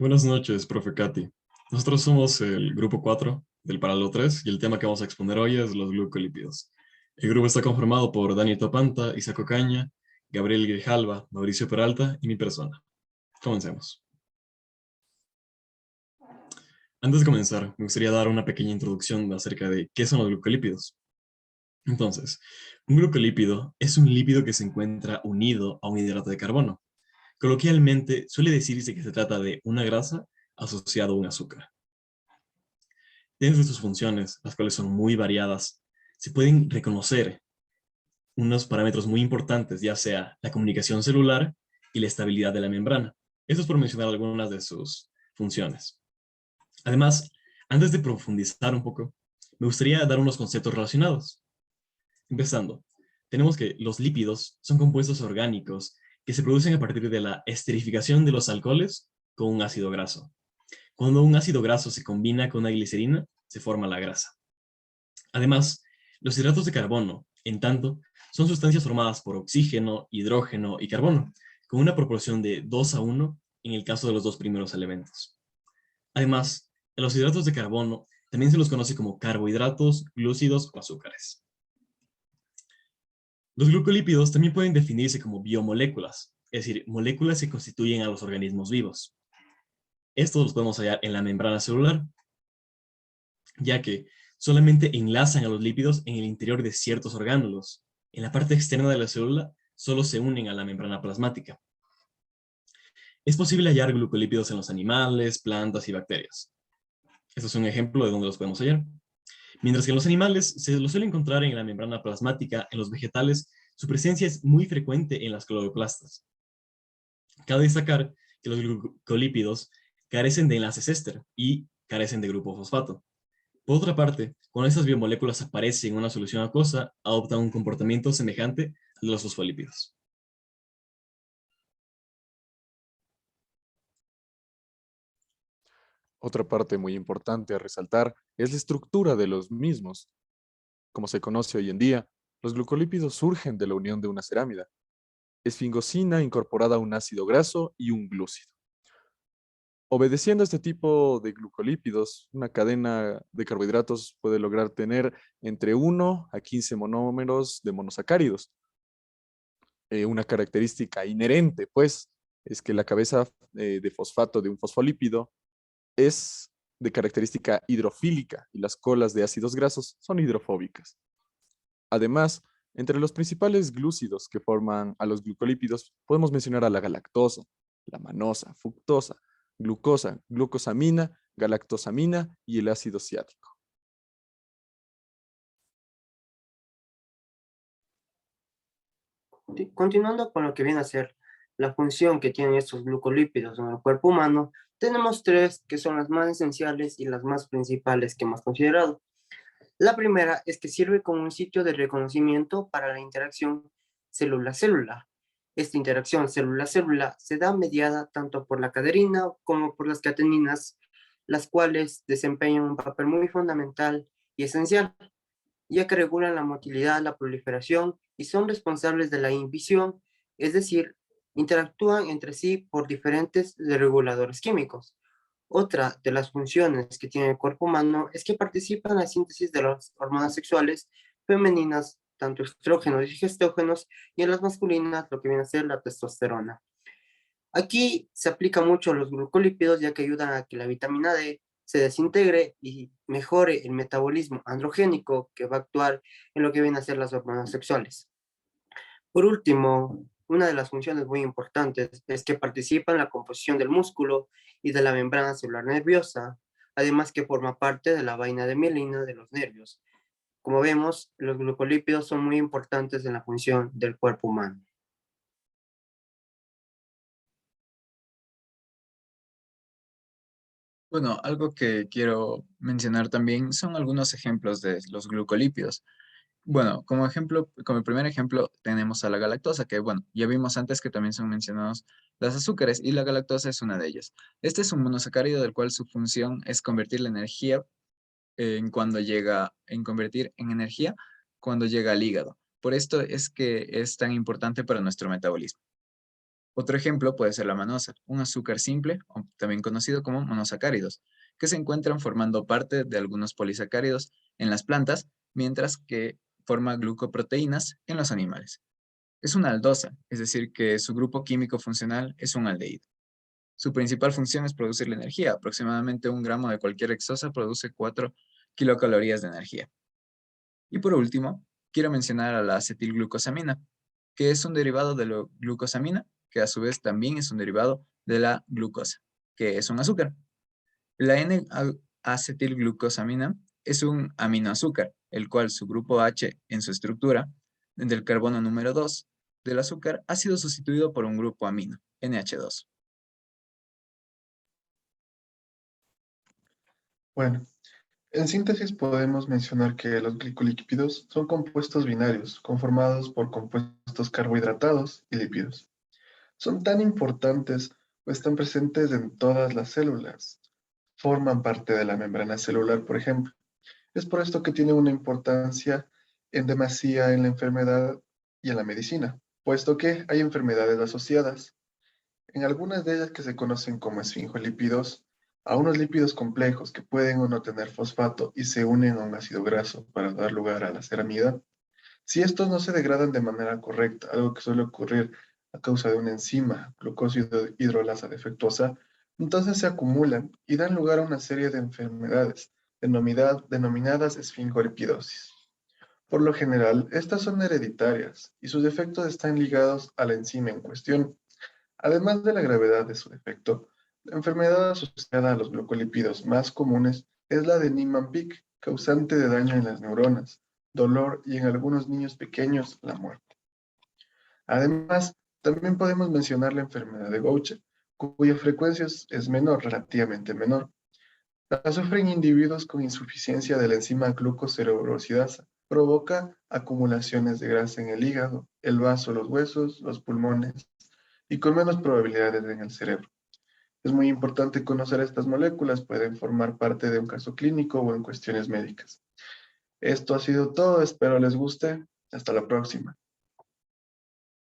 Buenas noches, profe Katy. Nosotros somos el grupo 4 del paralelo 3 y el tema que vamos a exponer hoy es los glucolípidos. El grupo está conformado por Dani Topanta, Isaco Caña, Gabriel Grijalva, Mauricio Peralta y mi persona. Comencemos. Antes de comenzar, me gustaría dar una pequeña introducción acerca de qué son los glucolípidos. Entonces, un glucolípido es un lípido que se encuentra unido a un hidrato de carbono. Coloquialmente, suele decirse que se trata de una grasa asociada a un azúcar. Dentro de sus funciones, las cuales son muy variadas, se pueden reconocer unos parámetros muy importantes, ya sea la comunicación celular y la estabilidad de la membrana. Eso es por mencionar algunas de sus funciones. Además, antes de profundizar un poco, me gustaría dar unos conceptos relacionados. Empezando, tenemos que los lípidos son compuestos orgánicos que se producen a partir de la esterificación de los alcoholes con un ácido graso. Cuando un ácido graso se combina con una glicerina, se forma la grasa. Además, los hidratos de carbono, en tanto, son sustancias formadas por oxígeno, hidrógeno y carbono, con una proporción de 2:1 en el caso de los dos primeros elementos. Además, a los hidratos de carbono también se los conoce como carbohidratos, glúcidos o azúcares. Los glucolípidos también pueden definirse como biomoléculas, es decir, moléculas que constituyen a los organismos vivos. Estos los podemos hallar en la membrana celular, ya que solamente enlazan a los lípidos en el interior de ciertos orgánulos. En la parte externa de la célula solo se unen a la membrana plasmática. Es posible hallar glucolípidos en los animales, plantas y bacterias. Esto es un ejemplo de donde los podemos hallar. Mientras que en los animales se los suele encontrar en la membrana plasmática, en los vegetales su presencia es muy frecuente en las cloroplastas. Cabe destacar que los glucolípidos carecen de enlaces éster y carecen de grupo fosfato. Por otra parte, cuando estas biomoléculas aparecen en una solución acuosa, adoptan un comportamiento semejante al de los fosfolípidos. Otra parte muy importante a resaltar es la estructura de los mismos. Como se conoce hoy en día, los glucolípidos surgen de la unión de una cerámida, esfingosina incorporada a un ácido graso y un glúcido. Obedeciendo a este tipo de glucolípidos, una cadena de carbohidratos puede lograr tener entre 1 a 15 monómeros de monosacáridos. Una característica inherente, pues, es que la cabeza de fosfato de un fosfolípido es de característica hidrofílica y las colas de ácidos grasos son hidrofóbicas. Además, entre los principales glúcidos que forman a los glucolípidos podemos mencionar a la galactosa, la manosa, fructosa, glucosa, glucosamina, galactosamina y el ácido ciático. Continuando con lo que viene a ser la función que tienen estos glucolípidos en el cuerpo humano, tenemos tres que son las más esenciales y las más principales que hemos considerado. La primera es que sirve como un sitio de reconocimiento para la interacción célula-célula. Esta interacción célula-célula se da mediada tanto por la caderina como por las cateninas, las cuales desempeñan un papel muy fundamental y esencial, ya que regulan la motilidad, la proliferación y son responsables de la inhibición, es decir, interactúan entre sí por diferentes reguladores químicos. Otra de las funciones que tiene el cuerpo humano es que participa en la síntesis de las hormonas sexuales femeninas, tanto estrógenos y gestógenos, y en las masculinas lo que viene a ser la testosterona. Aquí se aplica mucho los glucolípidos ya que ayudan a que la vitamina D se desintegre y mejore el metabolismo androgénico que va a actuar en lo que vienen a ser las hormonas sexuales. Por último, una de las funciones muy importantes es que participa en la composición del músculo y de la membrana celular nerviosa, además que forma parte de la vaina de mielina de los nervios. Como vemos, los glucolípidos son muy importantes en la función del cuerpo humano. Bueno, algo que quiero mencionar también son algunos ejemplos de los glucolípidos. Bueno, como ejemplo, como primer ejemplo, tenemos a la galactosa, que bueno, ya vimos antes que también son mencionados los azúcares y la galactosa es una de ellas. Este es un monosacárido del cual su función es convertir la energía en convertir en energía cuando llega al hígado. Por esto es que es tan importante para nuestro metabolismo. Otro ejemplo puede ser la manosa, un azúcar simple, o también conocido como monosacáridos, que se encuentran formando parte de algunos polisacáridos en las plantas, mientras que forma glucoproteínas en los animales. Es una aldosa, es decir, que su grupo químico funcional es un aldehído. Su principal función es producir la energía. Aproximadamente 1 gramo de cualquier hexosa produce 4 kilocalorías de energía. Y por último, quiero mencionar a la acetilglucosamina, que es un derivado de la glucosamina, que a su vez también es un derivado de la glucosa, que es un azúcar. La N-acetilglucosamina es un aminoazúcar, el cual su grupo H en su estructura del carbono número 2 del azúcar ha sido sustituido por un grupo amino, NH2. Bueno, en síntesis podemos mencionar que los glicolípidos son compuestos binarios conformados por compuestos carbohidratados y lípidos. Son tan importantes o están presentes en todas las células. Forman parte de la membrana celular, por ejemplo. Es por esto que tienen una importancia en demasía en la enfermedad y en la medicina, puesto que hay enfermedades asociadas. En algunas de ellas que se conocen como esfingolípidos, a unos lípidos complejos que pueden o no tener fosfato y se unen a un ácido graso para dar lugar a la ceramida. Si estos no se degradan de manera correcta, algo que suele ocurrir a causa de una enzima glucósido hidrolasa defectuosa, entonces se acumulan y dan lugar a una serie de enfermedades denominadas esfingolipidosis. Por lo general, estas son hereditarias y sus efectos están ligados a la enzima en cuestión. Además de la gravedad de su defecto, la enfermedad asociada a los glucolípidos más comunes es la de Niemann-Pick, causante de daño en las neuronas, dolor y en algunos niños pequeños la muerte. Además, también podemos mencionar la enfermedad de Gaucher, cuya frecuencia es menor, relativamente menor. La sufren individuos con insuficiencia de la enzima glucocerebrosidasa. Provoca acumulaciones de grasa en el hígado, el vaso, los huesos, los pulmones y con menos probabilidades en el cerebro. Es muy importante conocer estas moléculas, pueden formar parte de un caso clínico o en cuestiones médicas. Esto ha sido todo, espero les guste. Hasta la próxima.